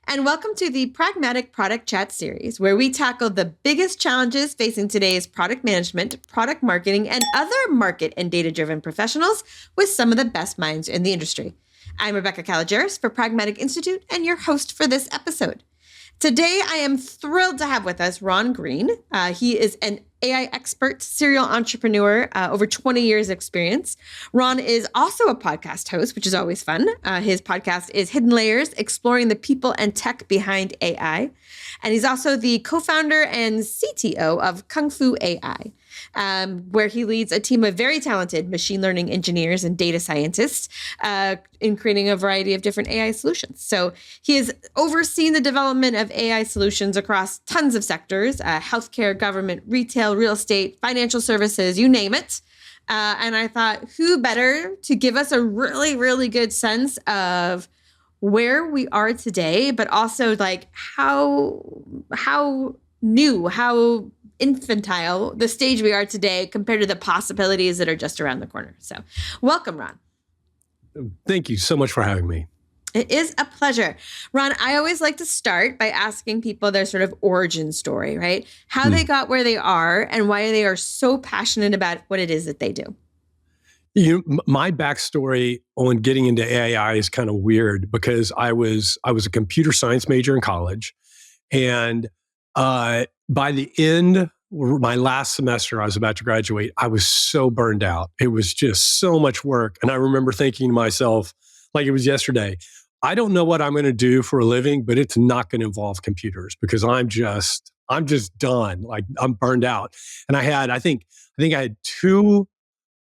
and welcome to the Pragmatic Product Chat series, where we tackle the biggest challenges facing today's product management, product marketing, and other market and data-driven professionals with some of the best minds in the industry. I'm Rebecca Kalogeris for Pragmatic Institute and your host for this episode. Today, I am thrilled to have with us Ron Green. He is an AI expert, serial entrepreneur, over 20 years experience. Ron is also a podcast host, which is always fun. His podcast is Hidden Layers, exploring the people and tech behind AI. And he's also the co-founder and CTO of KUNGFU.AI, where he leads a team of very talented machine learning engineers and data scientists in creating a variety of different AI solutions. So he has overseen the development of AI solutions across tons of sectors, healthcare, government, retail, real estate, financial services, you name it. And I thought, who better to give us a really, really good sense of where we are today, but also like how new, how infantile the stage we are today compared to the possibilities that are just around the corner. So welcome, Ron. Thank you so much for having me. It is a pleasure. Ron, I always like to start by asking people their sort of origin story, right? How they got where they are and why they are so passionate about what it is that they do. My backstory on getting into AI is kind of weird because I was a computer science major in college. And by the end, my last semester, I was about to graduate, I was so burned out. It was just so much work. And I remember thinking to myself, like it was yesterday, I don't know what I'm going to do for a living, but it's not going to involve computers because I'm just done. Like I'm burned out. And I think I had two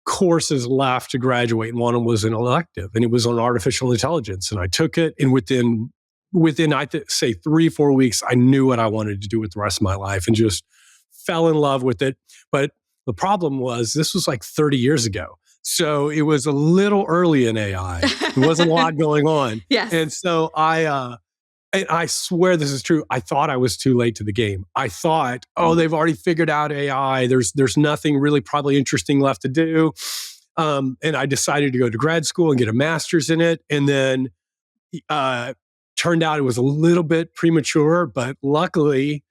courses left to graduate, and one of them was an elective, and it was on artificial intelligence. And I took it, and within say 3-4 weeks, I knew what I wanted to do with the rest of my life and just fell in love with it. But the problem was this was like 30 years ago. So it was a little early in AI. There wasn't a lot going on. Yes. And so I swear this is true. I thought I was too late to the game. I thought, they've already figured out AI. There's nothing really probably interesting left to do. And I decided to go to grad school and get a master's in it. And then turned out it was a little bit premature, but luckily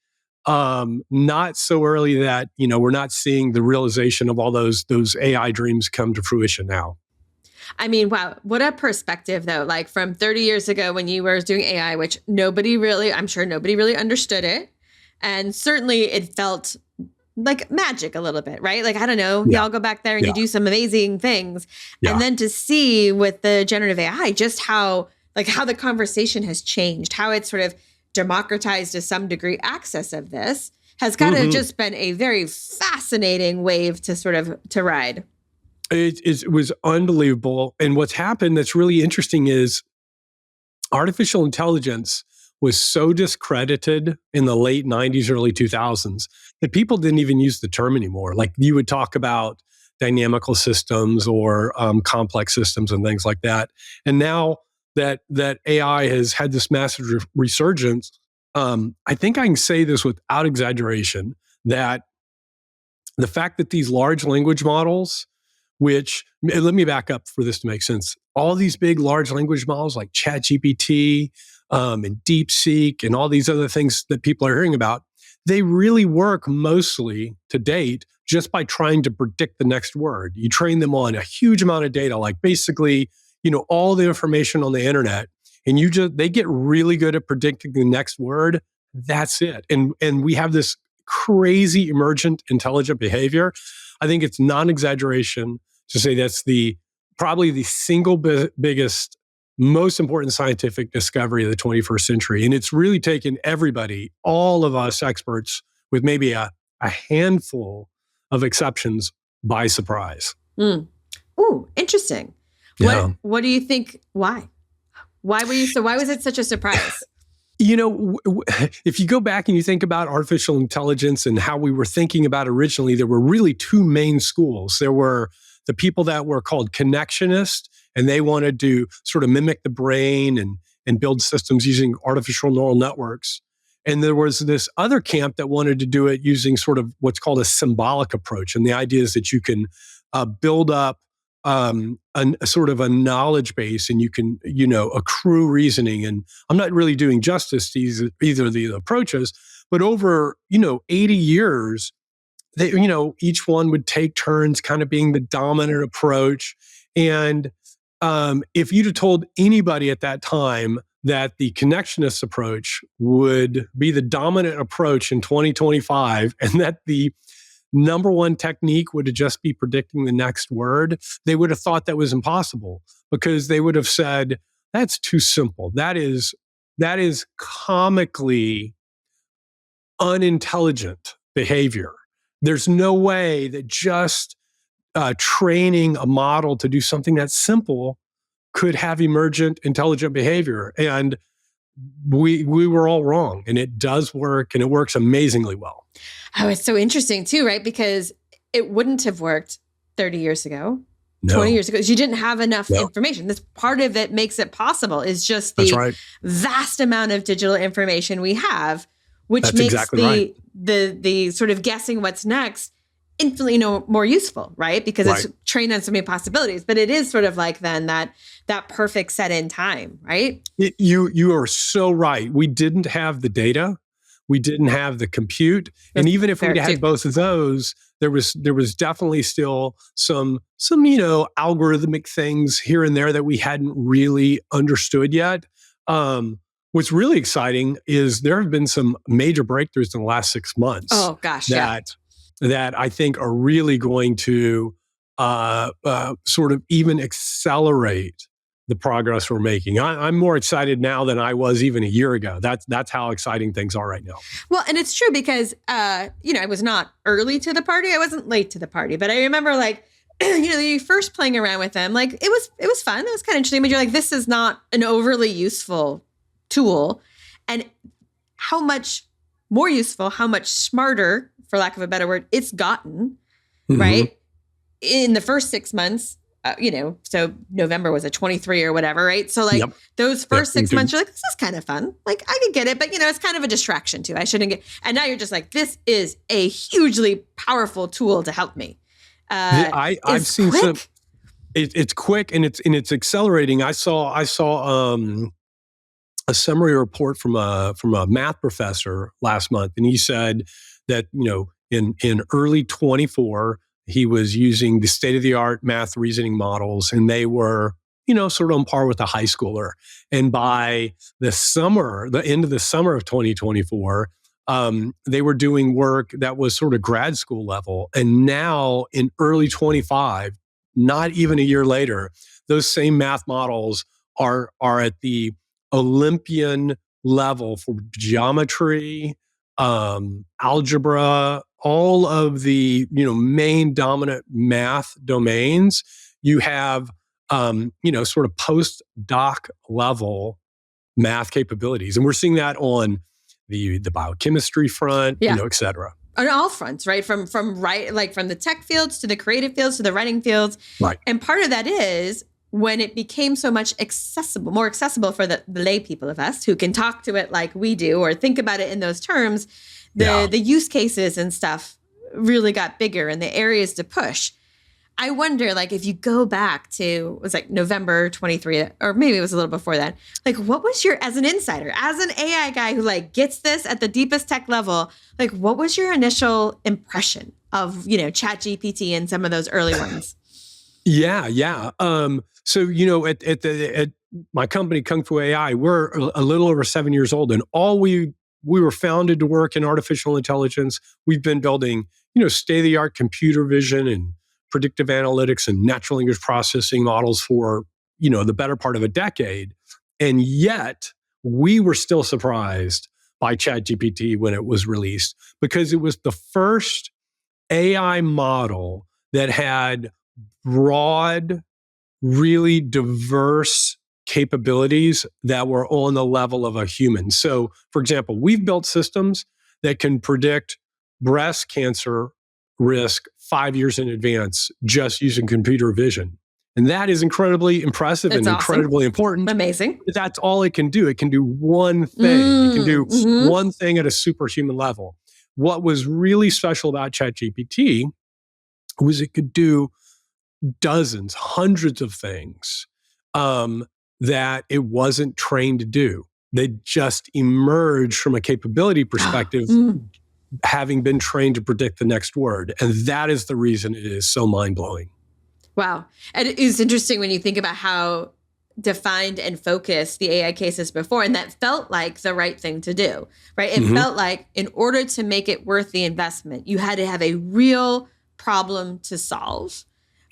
not so early that, we're not seeing the realization of all those AI dreams come to fruition now. I mean, wow, what a perspective, though. Like from 30 years ago when you were doing AI, which I'm sure nobody really understood it. And certainly it felt like magic a little bit, right? Like, I don't know, y'all go back there and you do some amazing things. Yeah. And then to see with the generative AI, just how the conversation has changed, how it's sort of democratized to some degree access of this has got to just been a very fascinating wave to ride. It was unbelievable. And what's happened that's really interesting is artificial intelligence was so discredited in the late 90s, early 2000s that people didn't even use the term anymore. Like you would talk about dynamical systems or complex systems and things like that. And now that AI has had this massive resurgence, I think I can say this without exaggeration, that the fact that these large language models, which, let me back up for this to make sense. All these big large language models like ChatGPT and DeepSeek and all these other things that people are hearing about, they really work mostly to date just by trying to predict the next word. You train them on a huge amount of data, like basically, all the information on the internet, and they get really good at predicting the next word. That's it. And we have this crazy emergent intelligent behavior. I think it's non-exaggeration to say that's probably the single biggest, most important scientific discovery of the 21st century. And it's really taken everybody, all of us experts, with maybe a handful of exceptions, by surprise. Ooh, interesting. Yeah. What do you think? Why? Why was it such a surprise? If you go back and you think about artificial intelligence and how we were thinking about it originally, there were really two main schools. There were the people that were called connectionists, and they wanted to sort of mimic the brain and build systems using artificial neural networks. And there was this other camp that wanted to do it using sort of what's called a symbolic approach. And the idea is that you can build up a sort of a knowledge base, and you can, accrue reasoning. And I'm not really doing justice to either of the approaches, but over, 80 years, they, each one would take turns kind of being the dominant approach. And if you'd have told anybody at that time that the connectionist approach would be the dominant approach in 2025, and that the number one technique would just be predicting the next word, they would have thought that was impossible, because they would have said, that's too simple. That is comically unintelligent behavior. There's no way that just training a model to do something that's simple could have emergent intelligent behavior. And we were all wrong, and it does work, and it works amazingly well. Oh, it's so interesting too, right? Because it wouldn't have worked 30 years ago, No. 20 years ago, because you didn't have enough No. information. This part of it makes it possible is just the That's right. vast amount of digital information we have, which That's makes exactly right. the sort of guessing what's next infinitely more useful, right? Because it's trained on so many possibilities. But it is sort of like then that perfect set in time, right? You are so right. We didn't have the data. We didn't have the compute. And even if we had both of those, there was definitely still some algorithmic things here and there that we hadn't really understood yet. What's really exciting is there have been some major breakthroughs in the last 6 months. Oh gosh, that I think are really going to sort of even accelerate the progress we're making. I'm more excited now than I was even a year ago. That's how exciting things are right now. Well, and it's true because, I was not early to the party. I wasn't late to the party, but I remember you first playing around with them, it was fun. It was kind of interesting, but you're like, this is not an overly useful tool. And how much more useful, how much smarter, for lack of a better word, it's gotten, right? In the first 6 months, so November was a 23 or whatever, right? So those first 6 months, you're like, this is kind of fun. I could get it, but it's kind of a distraction too. I shouldn't get, and now you're just like, this is a hugely powerful tool to help me. I've seen some, it's quick and it's accelerating. I saw a summary report from a math professor last month, and he said that in early 24 he was using the state-of-the-art math reasoning models, and they were sort of on par with a high schooler. And by the end of the summer of 2024, they were doing work that was sort of grad school level. And now in early 25, not even a year later, those same math models are at the Olympian level for geometry, algebra, all of the main dominant math domains. You have sort of postdoc level math capabilities, and we're seeing that on the biochemistry front, et cetera. On all fronts, right? From the tech fields to the creative fields to the writing fields, right? And part of that is when it became so much more accessible for the lay people of us who can talk to it like we do or think about it in those terms. The use cases and stuff really got bigger and the areas to push. I wonder, if you go back to, it was November 23, or maybe it was a little before that, what was as an insider, as an AI guy who gets this at the deepest tech level, what was your initial impression of, ChatGPT and some of those early ones? Yeah. So, at my company, KUNGFU.AI, we're a little over 7 years old, and we were founded to work in artificial intelligence. We've been building, state-of-the-art computer vision and predictive analytics and natural language processing models for, the better part of a decade. And yet we were still surprised by ChatGPT when it was released, because it was the first AI model that had broad, really diverse capabilities that were on the level of a human. So, for example, we've built systems that can predict breast cancer risk 5 years in advance just using computer vision. And that is incredibly impressive and incredibly important. Amazing. But that's all it can do. It can do one thing. It can do one thing at a superhuman level. What was really special about ChatGPT was it could do dozens, hundreds of things that it wasn't trained to do. They just emerged from a capability perspective, having been trained to predict the next word. And that is the reason it is so mind-blowing. Wow. And it's interesting when you think about how defined and focused the AI cases before, and that felt like the right thing to do, right? It felt like in order to make it worth the investment, you had to have a real problem to solve,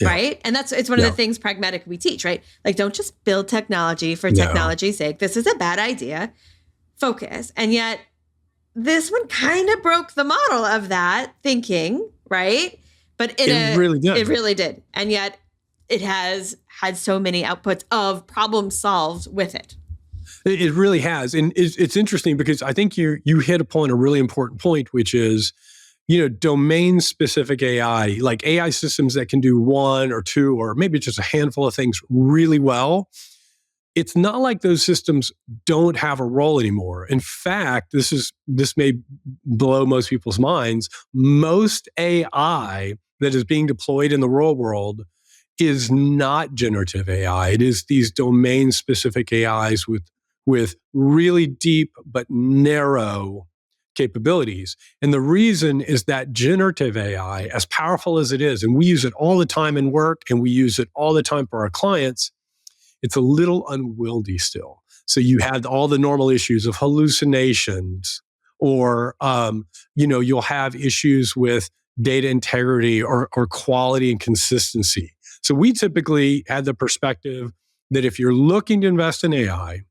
right? And it's one of the things pragmatic we teach, right? Like, don't just build technology for technology's sake. This is a bad idea. Focus. And yet this one kind of broke the model of that thinking, right? But it really did. It really did. And yet it has had so many outputs of problems solved with it. It really has. And it's interesting because I think you hit upon a really important point, which is, domain-specific AI, like AI systems that can do one or two or maybe just a handful of things really well. It's not like those systems don't have a role anymore. In fact, this may blow most people's minds. Most AI that is being deployed in the real world is not generative AI. It is these domain-specific AIs with really deep but narrow capabilities. And the reason is that generative AI, as powerful as it is, and we use it all the time in work and we use it all the time for our clients, it's a little unwieldy still. So you had all the normal issues of hallucinations, or you'll have issues with data integrity or quality and consistency. So we typically had the perspective that if you're looking to invest in AI,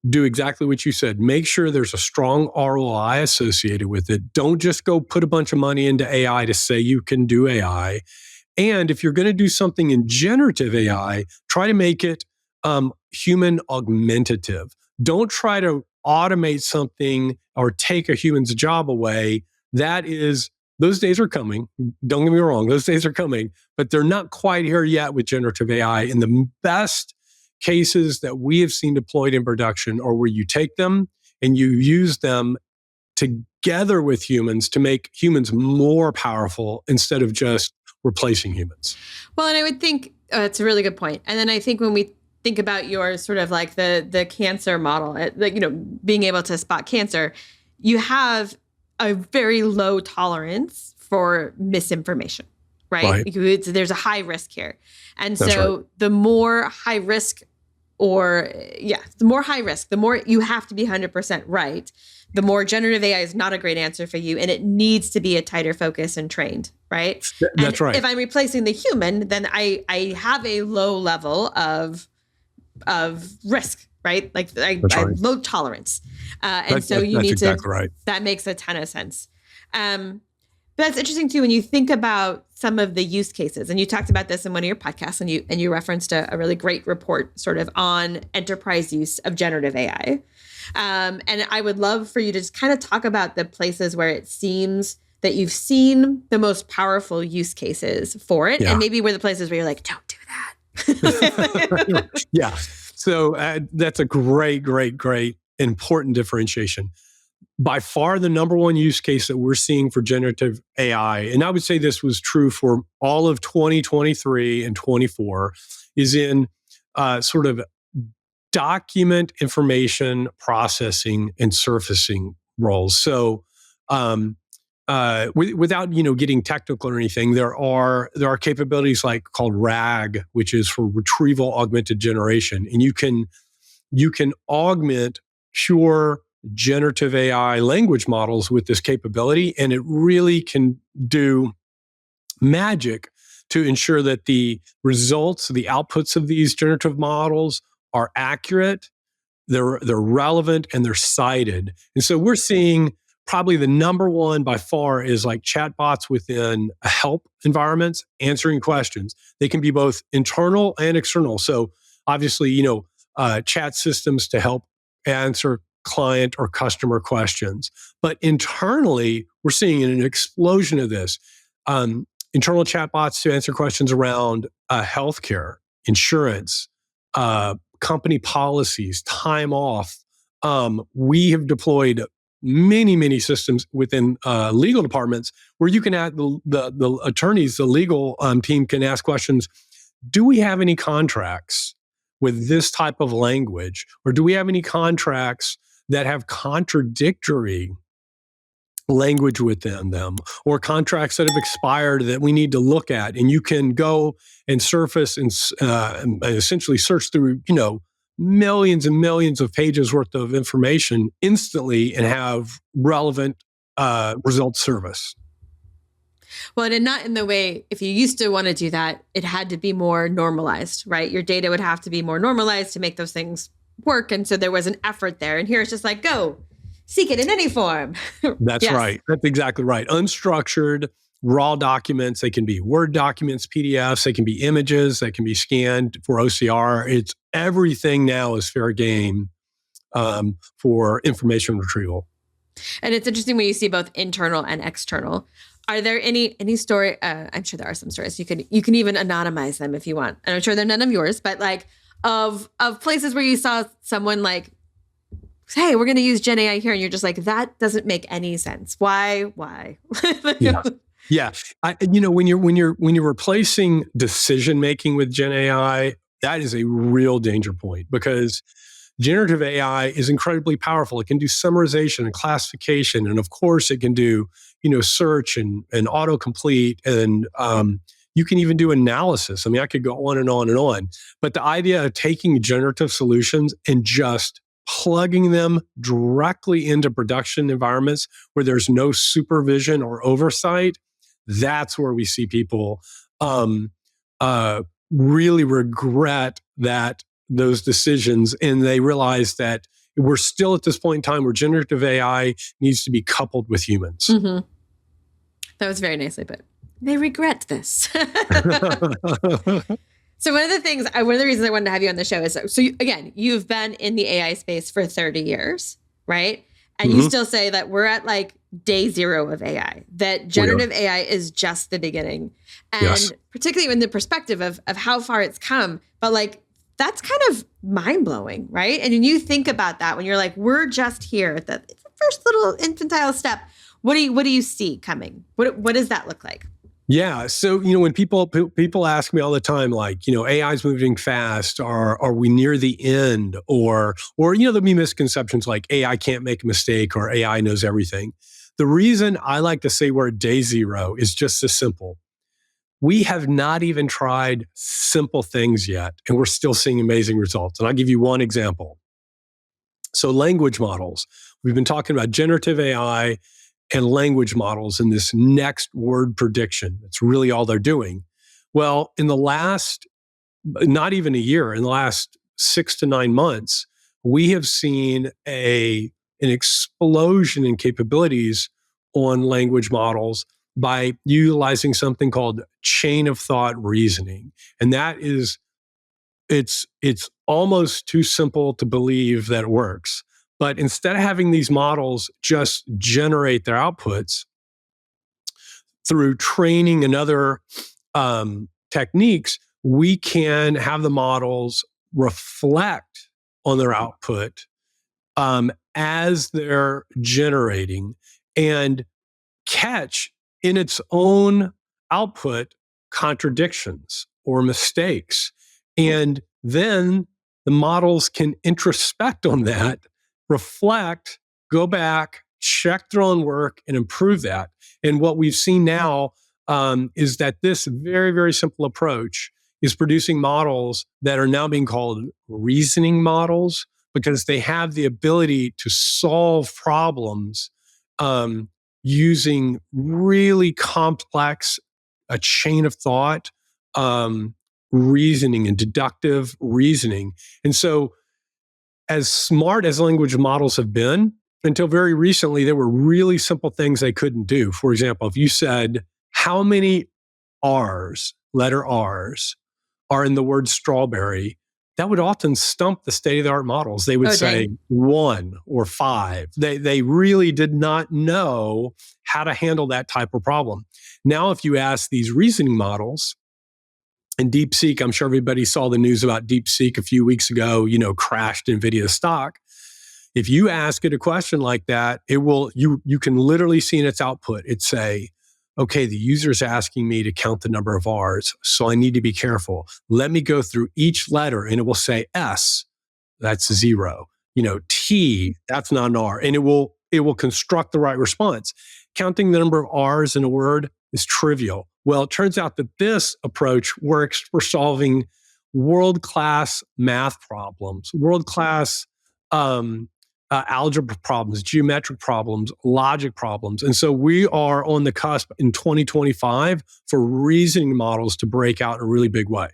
do exactly what you said. Make sure there's a strong ROI associated with it. Don't just go put a bunch of money into AI to say you can do AI. And if you're going to do something in generative AI, try to make it human augmentative. Don't try to automate something or take a human's job away. Those days are coming. Don't get me wrong, those days are coming, but they're not quite here yet with generative AI. And the best cases that we have seen deployed in production are where you take them and you use them together with humans to make humans more powerful instead of just replacing humans. Well, and I would think it's a really good point. And then I think when we think about your sort of like the cancer model, being able to spot cancer, you have a very low tolerance for misinformation, right? There's a high risk here. And so the more high risk the more you have to be 100% right, the more generative AI is not a great answer for you. And it needs to be a tighter focus and trained, right? That's right. If I'm replacing the human, then I have a low level of risk, right? Like I have low tolerance. And so you need to, that makes a ton of sense. But that's interesting too, when you think about some of the use cases, and you talked about this in one of your podcasts, and you referenced a really great report sort of on enterprise use of generative AI. And I would love for you to just kind of talk about the places where it seems that you've seen the most powerful use cases for it, and maybe where the places where you're like, don't do that. Yeah. So that's a great important differentiation. By far, the number one use case that we're seeing for generative AI, and I would say this was true for all of 2023 and 24, is in sort of document information processing and surfacing roles. So, without getting technical or anything, there are capabilities like called RAG, which is for retrieval augmented generation, and you can augment pure generative AI language models with this capability, and it really can do magic to ensure that the results, the outputs of these generative models are accurate, they're relevant, and they're cited. And so we're seeing probably the number one by far is like chatbots within help environments answering questions. They can be both internal and external. So obviously, chat systems to help answer client or customer questions. But internally, we're seeing an explosion of this. Internal chatbots to answer questions around healthcare, insurance, company policies, time off. We have deployed many, many systems within legal departments where you can add the attorneys, the legal team can ask questions. Do we have any contracts with this type of language? Or do we have any contracts that have contradictory language within them, or contracts that have expired that we need to look at? And you can go and surface and essentially search through, millions and millions of pages worth of information instantly and have relevant result service. Well, and not in the way, if you used to want to do that, it had to be more normalized, right? Your data would have to be more normalized to make those things work. And so there was an effort there. And here it's just like, go seek it in any form. That's right. That's exactly right. Unstructured, raw documents. They can be Word documents, PDFs. They can be images. They can be scanned for OCR. It's everything now is fair game for information retrieval. And it's interesting when you see both internal and external. Are there any story? I'm sure there are some stories. You can even anonymize them if you want. And I'm sure they're none of yours, but like of places where you saw someone like, hey, we're going to use genAI here, and you're just like, that doesn't make any sense. Why? Yeah. When you're replacing decision making with genAI, that is a real danger point, because generative AI is incredibly powerful. It can do summarization and classification, and of course, it can do search and autocomplete, and you can even do analysis. I mean, I could go on and on and on. But the idea of taking generative solutions and just plugging them directly into production environments where there's no supervision or oversight, that's where we see people really regret those decisions, and they realize that we're still at this point in time where generative AI needs to be coupled with humans. Mm-hmm. That was very nicely put. They regret this. So one of the reasons I wanted to have you on the show is, you've been in the AI space for 30 years, right? And you still say that we're at like day zero of AI, that generative AI is just the beginning. And particularly in the perspective of how far it's come, but like, that's kind of mind blowing, right? And when you think about that, when you're like, we're just here at the first little infantile step, what do you see coming? What does that look like? Yeah. So, when people ask me all the time, like, AI is moving fast, are we near the end? Or, there'll be misconceptions like AI can't make a mistake or AI knows everything. The reason I like to say we're at day zero is just this simple. We have not even tried simple things yet, and we're still seeing amazing results. And I'll give you one example. So language models. We've been talking about generative AI and language models in this next word prediction. That's really all they're doing. Well, in the last, not even a year, in the last 6 to 9 months, we have seen an explosion in capabilities on language models by utilizing something called chain of thought reasoning. And that is, it's almost too simple to believe that it works. But instead of having these models just generate their outputs through training and other techniques, we can have the models reflect on their output as they're generating and catch in its own output contradictions or mistakes. And then the models can introspect on that, reflect, go back, check their own work, and improve that. And what we've seen now is that this very, very simple approach is producing models that are now being called reasoning models, because they have the ability to solve problems using really complex, a chain of thought, reasoning and deductive reasoning. And so, as smart as language models have been, until very recently, there were really simple things they couldn't do. For example, if you said, how many letter R's, are in the word strawberry, that would often stump the state-of-the-art models. They would say 1 or 5. They really did not know how to handle that type of problem. Now, if you ask these reasoning models, and DeepSeek, I'm sure everybody saw the news about DeepSeek a few weeks ago, crashed NVIDIA stock. If you ask it a question like that, it will, you can literally see in its output, it say, okay, the user's asking me to count the number of R's, so I need to be careful. Let me go through each letter, and it will say S, that's 0. T, that's not an R. And it will construct the right response. Counting the number of R's in a word is trivial. Well, it turns out that this approach works for solving world-class math problems, world-class algebra problems, geometric problems, logic problems. And so we are on the cusp in 2025 for reasoning models to break out in a really big way.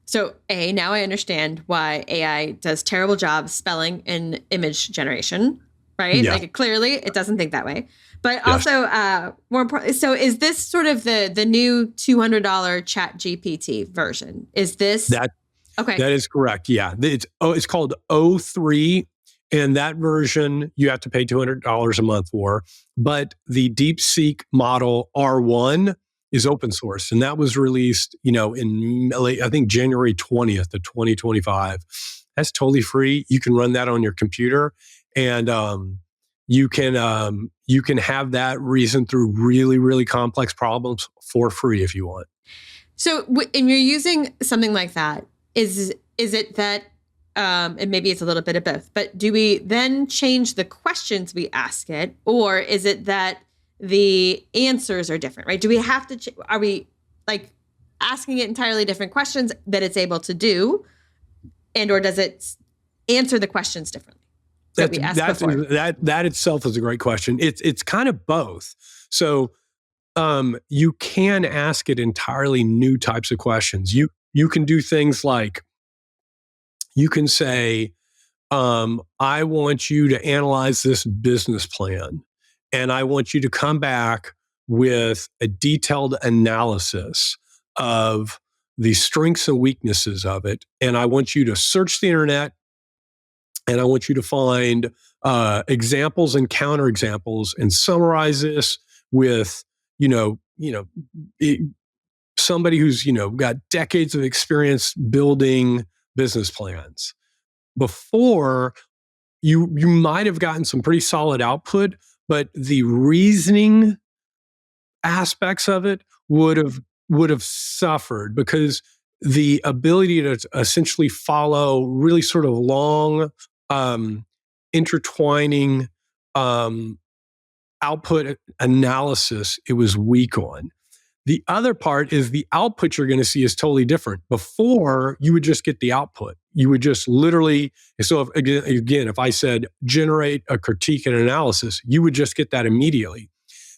So now I understand why AI does terrible jobs spelling and image generation, right? Yeah. Like clearly it doesn't think that way. But also, more importantly, so is this sort of the new $200 Chat GPT version? Is this that? Okay. That is correct. Yeah, it's called O3, and that version you have to pay $200 a month for. But the DeepSeek model R1 is open source, and that was released, in I think January 20th of 2025. That's totally free. You can run that on your computer, and you can have that reason through really, really complex problems for free if you want. So, and you're using something like that. Is it that, and maybe it's a little bit of both, but do we then change the questions we ask it, or is it that the answers are different, right? Do we have to, are we like asking it entirely different questions that it's able to do, and or does it answer the questions differently? That itself is a great question. It's kind of both. So you can ask it entirely new types of questions. You can do things like, you can say, I want you to analyze this business plan, and I want you to come back with a detailed analysis of the strengths and weaknesses of it. And I want you to search the internet, and I want you to find examples and counterexamples and summarize this with, somebody who's, got decades of experience building business plans. Before, you might have gotten some pretty solid output, but the reasoning aspects of it would have suffered, because the ability to essentially follow really sort of long, intertwining output analysis, it was weak on. The other part is the output you're going to see is totally different. Before, you would just get the output. You would just literally, so if I said generate a critique and analysis, you would just get that immediately.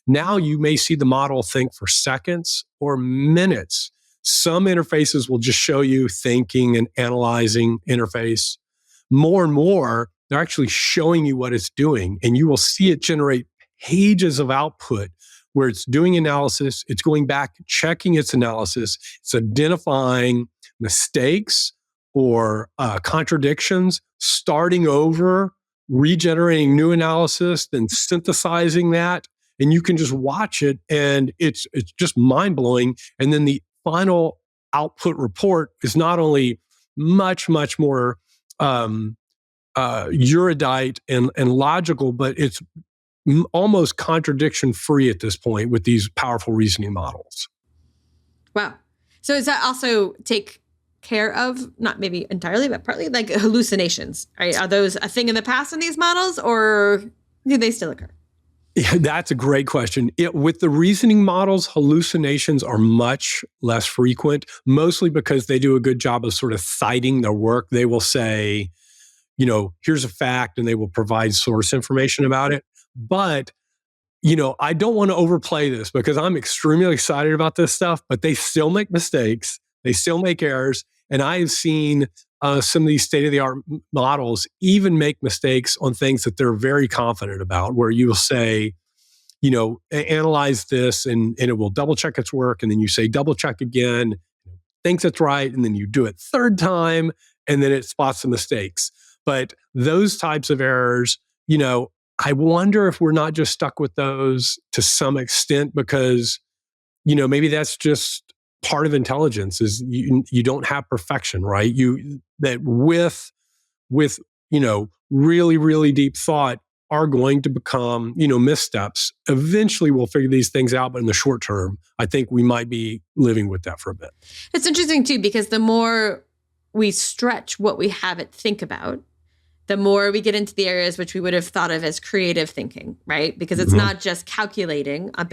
Now you may see the model think for seconds or minutes. Some interfaces will just show you thinking and analyzing interface. More and more, they're actually showing you what it's doing, and you will see it generate pages of output where it's doing analysis, it's going back, checking its analysis, it's identifying mistakes or contradictions, starting over, regenerating new analysis, then synthesizing that. And you can just watch it, and it's just mind-blowing. And then the final output report is not only much, much more erudite and logical, but it's almost contradiction-free at this point with these powerful reasoning models. Wow. So does that also take care of, not maybe entirely, but partly, like hallucinations? Right? Are those a thing in the past in these models, or do they still occur? Yeah, that's a great question. With the reasoning models, hallucinations are much less frequent, mostly because they do a good job of sort of citing their work. They will say, here's a fact, and they will provide source information about it. But, I don't want to overplay this, because I'm extremely excited about this stuff, but they still make mistakes. They still make errors. And I have seen some of these state-of-the-art models even make mistakes on things that they're very confident about, where you will say, analyze this, and it will double check its work. And then you say, double check again, thinks it's right. And then you do it third time, and then it spots the mistakes. But those types of errors, I wonder if we're not just stuck with those to some extent, because, maybe that's just part of intelligence, is you don't have perfection, right? That with really, really deep thought are going to become, missteps. Eventually we'll figure these things out, but in the short term, I think we might be living with that for a bit. It's interesting too, because the more we stretch what we have it think about, the more we get into the areas which we would have thought of as creative thinking, right? Because it's not just calculating on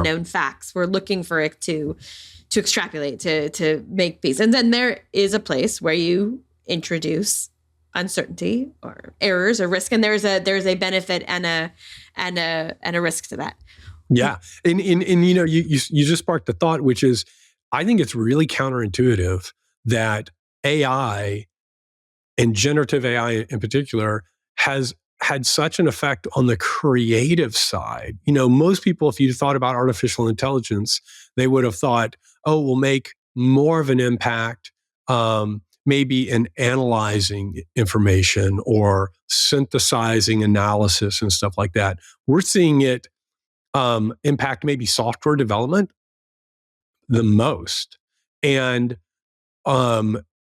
known facts. We're looking for it to extrapolate, to make these. And then there is a place where you introduce uncertainty or errors or risk, and there's a benefit and a risk to that. Yeah, and you just sparked the thought, which is, I think it's really counterintuitive that AI, and generative AI in particular, has had such an effect on the creative side. Most people, if you thought about artificial intelligence, they would have thought, oh, we'll make more of an impact, maybe in analyzing information or synthesizing analysis and stuff like that. We're seeing it impact maybe software development the most. And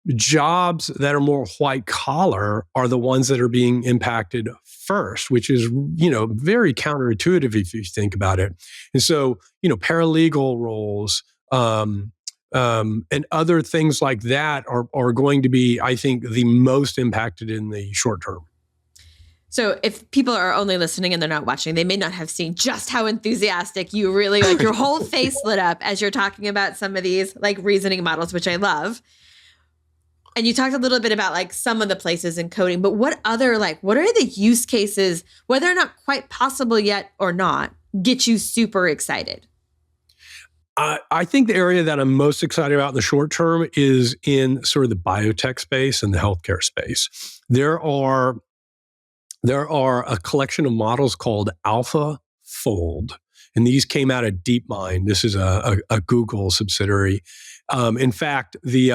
jobs that are more white collar are the ones that are being impacted first, which is, very counterintuitive if you think about it. And so, paralegal roles, and other things like that are going to be, I think, the most impacted in the short term. So if people are only listening and they're not watching, they may not have seen just how enthusiastic you really, like, your whole face lit up as you're talking about some of these like reasoning models, which I love. And you talked a little bit about like some of the places in coding, but what are the use cases, whether or not quite possible yet or not, get you super excited? I think the area that I'm most excited about in the short term is in sort of the biotech space and the healthcare space. There are a collection of models called AlphaFold, and these came out of DeepMind. This is a Google subsidiary. In fact, the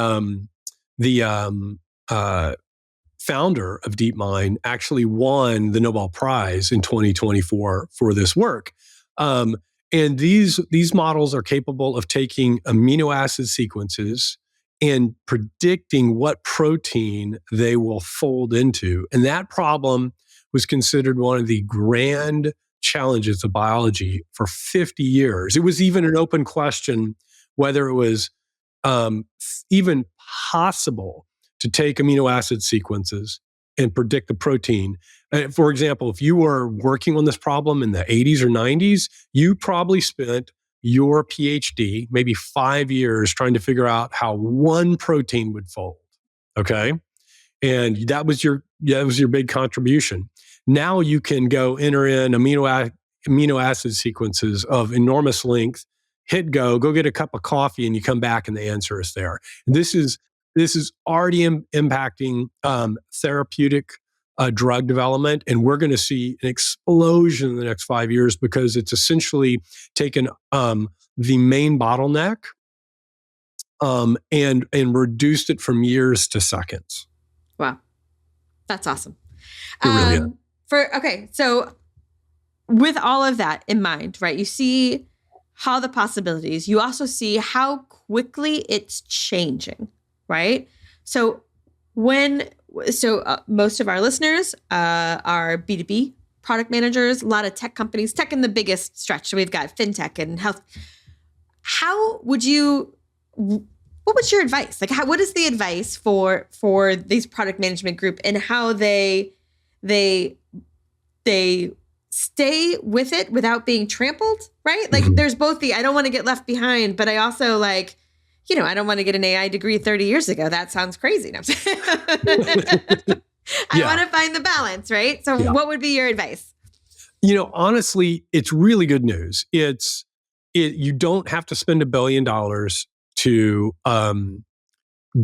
founder of DeepMind actually won the Nobel Prize in 2024 for this work. And these models are capable of taking amino acid sequences and predicting what protein they will fold into. And that problem was considered one of the grand challenges of biology for 50 years. It was even an open question whether it was even possible to take amino acid sequences and predict the protein. For example, if you were working on this problem in the 80s or 90s, you probably spent your PhD, maybe 5 years, trying to figure out how one protein would fold. Okay. And that was your big contribution. Now you can go enter in amino acid sequences of enormous length, hit go get a cup of coffee, and you come back and the answer is there. And this is already impacting therapeutic drug development, and we're going to see an explosion in the next 5 years because it's essentially taken the main bottleneck and reduced it from years to seconds. Wow, that's awesome. Really So with all of that in mind, right? You see how the possibilities. You also see how quickly it's changing, right? So most of our listeners are B2B product managers, a lot of tech companies, tech in the biggest stretch. So we've got fintech and health. What was your advice? Like, what is the advice for these product management group and how they stay with it without being trampled, right? Like, there's both I don't want to get left behind, but I also I don't want to get an AI degree 30 years ago. That sounds crazy. No. I want to find the balance, right? So what would be your advice? Honestly, it's really good news. You don't have to spend $1 billion to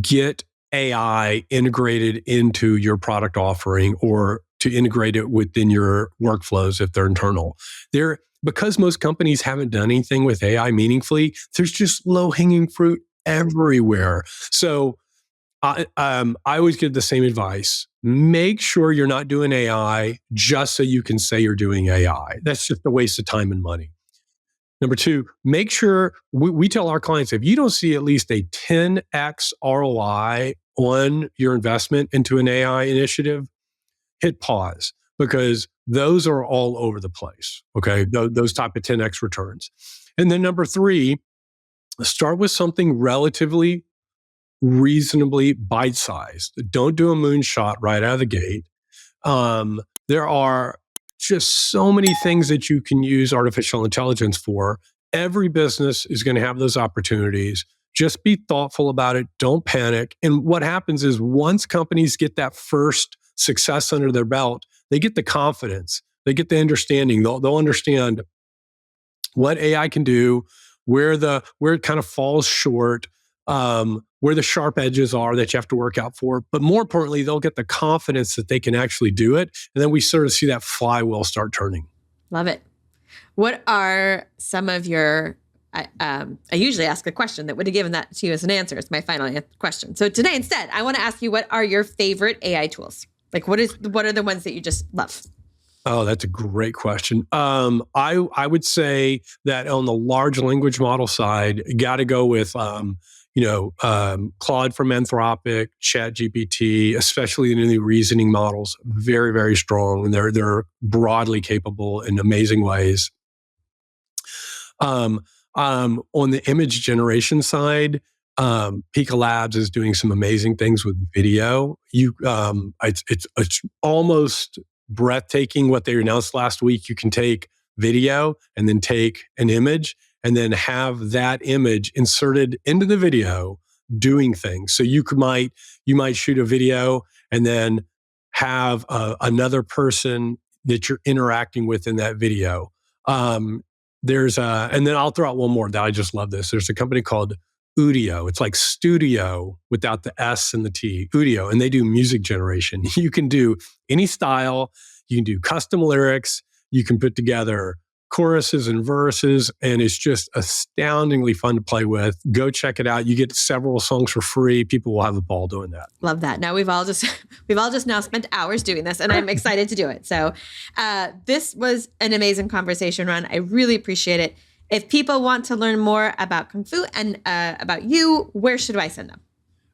get AI integrated into your product offering or to integrate it within your workflows if they're internal. Because most companies haven't done anything with AI meaningfully, there's just low-hanging fruit everywhere. So I always give the same advice. Make sure you're not doing AI just so you can say you're doing AI. That's just a waste of time and money. Number two, make sure we tell our clients, if you don't see at least a 10x ROI on your investment into an AI initiative, hit pause, because those are all over the place. Okay. Those type of 10x returns. And then number 3, start with something relatively reasonably bite-sized. Don't do a moonshot right out of the gate. There are just so many things that you can use artificial intelligence for. Every business is going to have those opportunities. Just be thoughtful about it. Don't panic. And what happens is, once companies get that first success under their belt, they get the confidence, they get the understanding. They'll understand what AI can do, where it kind of falls short, where the sharp edges are that you have to work out for. But more importantly, they'll get the confidence that they can actually do it. And then we sort of see that flywheel start turning. Love it. What are some of your, I usually ask a question that would have given that to you as an answer. It's my final question. So today instead, I want to ask you, what are your favorite AI tools? Like what are the ones that you just love? Oh, that's a great question. I would say that on the large language model side, you got to go with, Claude from Anthropic, ChatGPT, especially in the reasoning models, very, very strong. And they're broadly capable in amazing ways. On the image generation side, Pika Labs is doing some amazing things with video. It's almost breathtaking what they announced last week. You can take video and then take an image and then have that image inserted into the video doing things. So you might shoot a video and then have another person that you're interacting with in that video. And then I'll throw out one more that I just love this. There's a company called Udio. It's like studio without the S and the T, Udio, and they do music generation. You can do any style. You can do custom lyrics. You can put together choruses and verses, and it's just astoundingly fun to play with. Go check it out. You get several songs for free. People will have a ball doing that. Love that. Now we've all just now spent hours doing this, and I'm excited to do it. So this was an amazing conversation, Ron. I really appreciate it. If people want to learn more about KUNGFU and about you, where should I send them?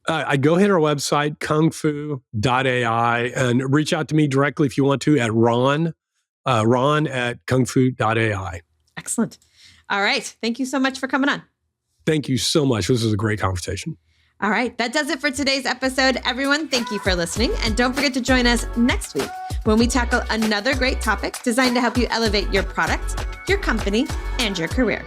I go hit our website, KUNGFU.AI, and reach out to me directly if you want to at Ron at KUNGFU.AI. Excellent. All right. Thank you so much for coming on. Thank you so much. This was a great conversation. All right. That does it for today's episode. Everyone, thank you for listening. And don't forget to join us next week when we tackle another great topic designed to help you elevate your product, your company, and your career.